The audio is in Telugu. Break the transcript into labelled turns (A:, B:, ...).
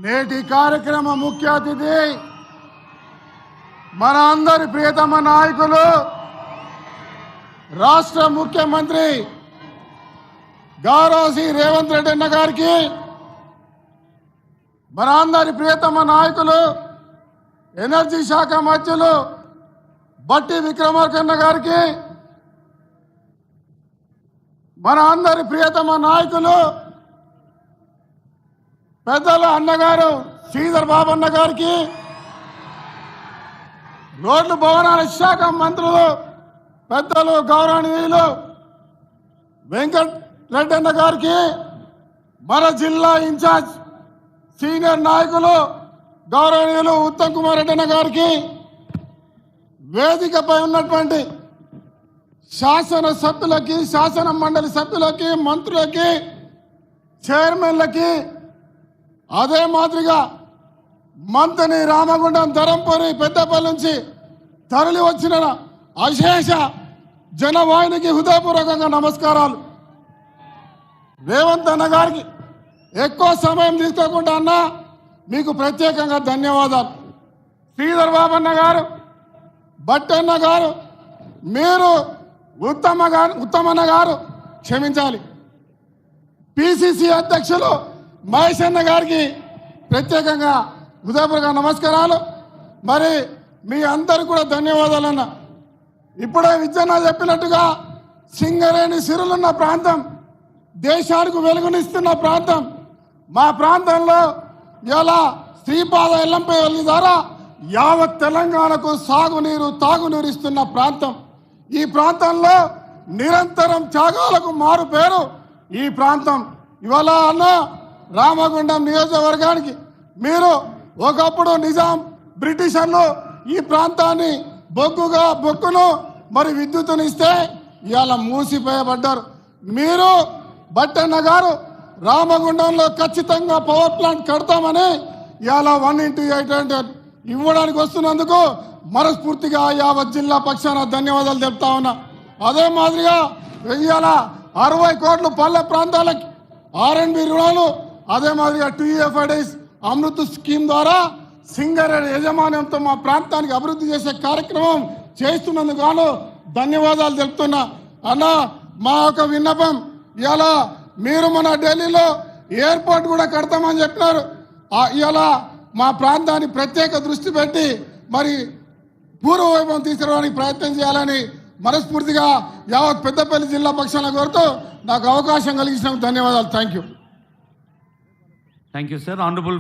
A: నేటి కార్యక్రమ ముఖ్య అతిథి మన అందరి ప్రియతమ నాయకులు రాష్ట్ర ముఖ్యమంత్రి గౌరవ శ్రీ రేవంత్ రెడ్డి అన్న గారికి, మన అందరి ప్రియతమ నాయకులు ఎనర్జీ శాఖ మంత్రులు బట్టి విక్రమార్క గారికి, మన అందరి ప్రియతమ నాయకులు పెద్దల అన్నగారు శ్రీధర్ బాబు అన్న గారికి, రోడ్లు భవనాల శాఖ మంత్రులు పెద్దలు గౌరవనీయులు వెంకట్ రెడ్డి అన్న గారికి, మన జిల్లా ఇన్ఛార్జ్ సీనియర్ నాయకులు గౌరవనీయులు ఉత్తమ్ కుమార్ రెడ్డి అన్న గారికి, వేదికపై ఉన్నటువంటి శాసన సభ్యులకి, శాసన మండలి సభ్యులకి, మంత్రులకి, చైర్మన్లకి, అదే మాదిరిగా మంత్రి రామగుండం, ధరంపూరి, పెద్దపల్లి నుంచి తరలి వచ్చిన అశేష జనవాహినికి హృదయపూర్వకంగా నమస్కారాలు. రేవంత్ అన్న గారికి ఎక్కువ సమయం తీసుకోకుండా అన్న మీకు ప్రత్యేకంగా ధన్యవాదాలు. శ్రీధర్ బాబు అన్న గారు, భట్టన్న గారు, మీరు ఉత్తమన్న గారు క్షమించాలి, పిసిసి అధ్యక్షులు మహేష్ అన్న గారికి ప్రత్యేకంగా హృదయపూర్వక నమస్కారాలు. మరి మీ అందరు కూడా ధన్యవాదాలు అన్న. ఇప్పుడే విజయన్న చెప్పినట్టుగా సింగరేణి సిరులున్న ప్రాంతం, దేశానికి వెలుగునిస్తున్న ప్రాంతం. మా ప్రాంతంలో ఇలా శ్రీపాద ఎల్లంపై వెళ్ళి ద్వారా యావత్ తెలంగాణకు సాగునీరు, తాగునీరు ఇస్తున్న ప్రాంతం. ఈ ప్రాంతంలో నిరంతరం త్యాగాలకు మారు పేరు ఈ ప్రాంతం. ఇవాళ అన్న రామగుండం నియోజకవర్గానికి మీరు ఒకప్పుడు నిజాం బ్రిటిషర్లు ఈ ప్రాంతాన్ని బొగ్గును మరి విద్యుత్తునిస్తే ఇవాళ మూసిపోయబడ్డారు. మీరు భట్టన్న గారు రామగుండంలో ఖచ్చితంగా పవర్ ప్లాంట్ కడతామని ఇవాళ 1x8 ఇవ్వడానికి వస్తున్నందుకు మనస్ఫూర్తిగా యావత్ జిల్లా పక్షాన ధన్యవాదాలు చెప్తా ఉన్నా. అదే మాదిరిగా ఇవాళ 60 కోట్లు పల్లె ప్రాంతాలకి R&B రుణాలు, అదే మాదిరిగా TFIDs అమృత్ స్కీమ్ ద్వారా సింగరేణి యాజమాన్యంతో మా ప్రాంతానికి అభివృద్ధి చేసే కార్యక్రమం చేస్తున్నందుకు గాను ధన్యవాదాలు తెలుపుతున్నా. అన్న మా యొక్క విన్నపం, ఇలా మీరు మన ఢిల్లీలో ఎయిర్పోర్ట్ కూడా కడతామని చెప్పినారు. ఇలా మా ప్రాంతాన్ని ప్రత్యేక దృష్టి పెట్టి మరి పూర్వ వైభవం తీసుకురావడానికి ప్రయత్నం చేయాలని మనస్ఫూర్తిగా యావత్ పెద్దపల్లి జిల్లా పక్షాన కోరుతూ నాకు అవకాశం కలిగించినందుకు ధన్యవాదాలు. Thank you
B: sir. ఆనరబుల్